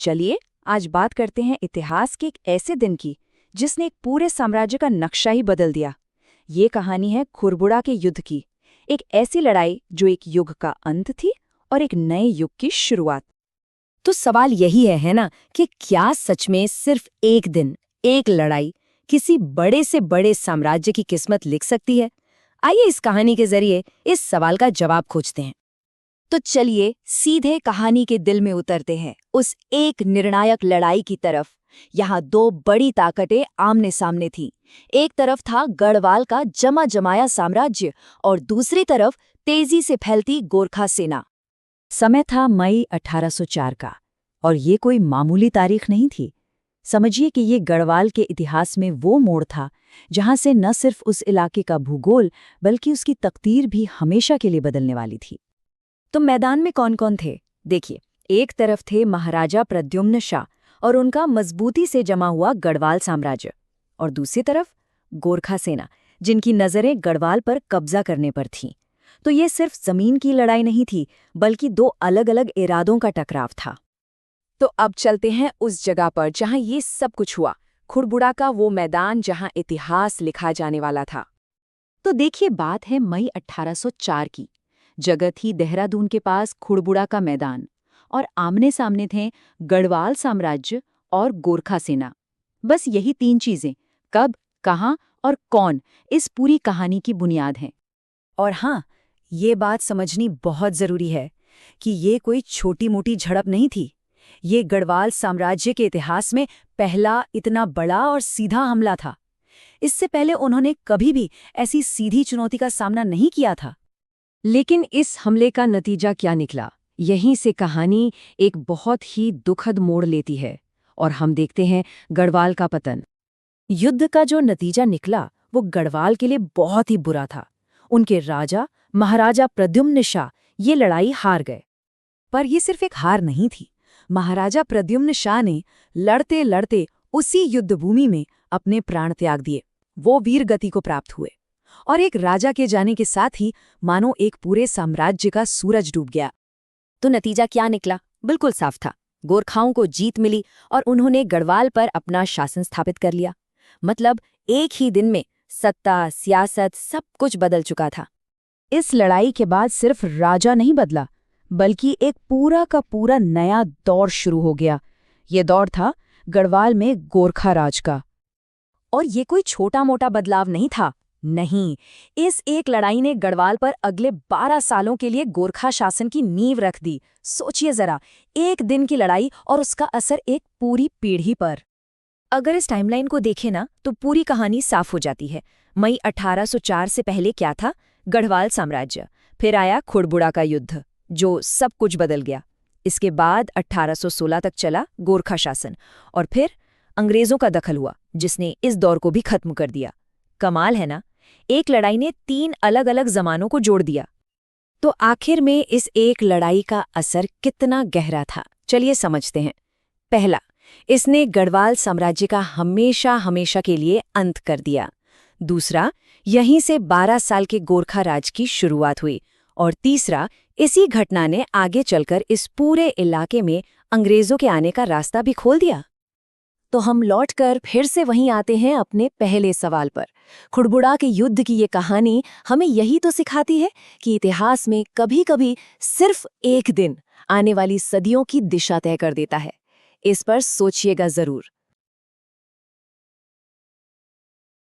चलिए आज बात करते हैं इतिहास के एक ऐसे दिन की जिसने एक पूरे साम्राज्य का नक्शा ही बदल दिया। ये कहानी है खुरबुड़ा के युद्ध की, एक ऐसी लड़ाई जो एक युग का अंत थी और एक नए युग की शुरुआत। तो सवाल यही है ना, कि क्या सच में सिर्फ एक दिन, एक लड़ाई किसी बड़े से बड़े साम्राज्य की किस्मत लिख सकती है? आइए इस कहानी के जरिए इस सवाल का जवाब खोजते हैं। तो चलिए सीधे कहानी के दिल में उतरते हैं, उस एक निर्णायक लड़ाई की तरफ। यहाँ दो बड़ी ताकतें आमने सामने थीं। एक तरफ था गढ़वाल का जमा जमाया साम्राज्य और दूसरी तरफ तेजी से फैलती गोरखा सेना। समय था मई 1804 का, और ये कोई मामूली तारीख नहीं थी। समझिए कि ये गढ़वाल के इतिहास में वो मोड़ था जहां से न सिर्फ उस इलाके का भूगोल बल्कि उसकी तकदीर भी हमेशा के लिए बदलने वाली थी। तो मैदान में कौन कौन थे? देखिए, एक तरफ थे महाराजा प्रद्युम्न शाह और उनका मजबूती से जमा हुआ गढ़वाल साम्राज्य, और दूसरी तरफ गोरखा सेना, जिनकी नजरें गढ़वाल पर कब्जा करने पर थीं। तो ये सिर्फ जमीन की लड़ाई नहीं थी, बल्कि दो अलग अलग इरादों का टकराव था। तो अब चलते हैं उस जगह पर जहां ये सब कुछ हुआ, खुरबुड़ा का वो मैदान जहां इतिहास लिखा जाने वाला था। तो देखिए, बात है मई 1804 की। जगह थी देहरादून के पास खुड़बुड़ा का मैदान, और आमने सामने थे गढ़वाल साम्राज्य और गोरखा सेना। बस यही तीन चीजें, कब, कहाँ और कौन, इस पूरी कहानी की बुनियाद हैं। और हाँ, ये बात समझनी बहुत जरूरी है कि ये कोई छोटी मोटी झड़प नहीं थी। ये गढ़वाल साम्राज्य के इतिहास में पहला इतना बड़ा और सीधा हमला था। इससे पहले उन्होंने कभी भी ऐसी सीधी चुनौती का सामना नहीं किया था। लेकिन इस हमले का नतीजा क्या निकला? यहीं से कहानी एक बहुत ही दुखद मोड़ लेती है, और हम देखते हैं गढ़वाल का पतन। युद्ध का जो नतीजा निकला वो गढ़वाल के लिए बहुत ही बुरा था। उनके राजा महाराजा प्रद्युम्न शाह ये लड़ाई हार गए। पर ये सिर्फ एक हार नहीं थी। महाराजा प्रद्युम्न शाह ने लड़ते लड़ते उसी युद्धभूमि में अपने प्राण त्याग दिए। वो वीर गति को प्राप्त हुए, और एक राजा के जाने के साथ ही मानो एक पूरे साम्राज्य का सूरज डूब गया। तो नतीजा क्या निकला? बिल्कुल साफ था। गोरखाओं को जीत मिली और उन्होंने गढ़वाल पर अपना शासन स्थापित कर लिया। मतलब एक ही दिन में सत्ता, सियासत सब कुछ बदल चुका था। इस लड़ाई के बाद सिर्फ राजा नहीं बदला, बल्कि एक पूरा का पूरा नया दौर शुरू हो गया। ये दौर था गढ़वाल में गोरखा राज का। और ये कोई छोटा मोटा बदलाव नहीं था। नहीं, इस एक लड़ाई ने गढ़वाल पर अगले 12 सालों के लिए गोरखा शासन की नींव रख दी। सोचिए जरा, एक दिन की लड़ाई और उसका असर एक पूरी पीढ़ी पर। अगर इस टाइमलाइन को देखें ना, तो पूरी कहानी साफ हो जाती है। मई 1804 से पहले क्या था? गढ़वाल साम्राज्य। फिर आया खुड़बुड़ा का युद्ध, जो सब कुछ बदल गया। इसके बाद 1816 तक चला गोरखा शासन, और फिर अंग्रेजों का दखल हुआ, जिसने इस दौर को भी खत्म कर दिया। कमाल है ना, एक लड़ाई ने 3 अलग अलग जमानों को जोड़ दिया। तो आखिर में इस एक लड़ाई का असर कितना गहरा था, चलिए समझते हैं। पहला, इसने गढ़वाल साम्राज्य का हमेशा हमेशा के लिए अंत कर दिया। दूसरा, यहीं से 12 साल के गोरखा राज की शुरुआत हुई। और तीसरा, इसी घटना ने आगे चलकर इस पूरे इलाके में अंग्रेजों के आने का रास्ता भी खोल दिया। तो हम लौटकर फिर से वहीं आते हैं अपने पहले सवाल पर। खुड़बुड़ा के युद्ध की ये कहानी हमें यही तो सिखाती है कि इतिहास में कभी-कभी सिर्फ एक दिन आने वाली सदियों की दिशा तय कर देता है। इस पर सोचिएगा जरूर।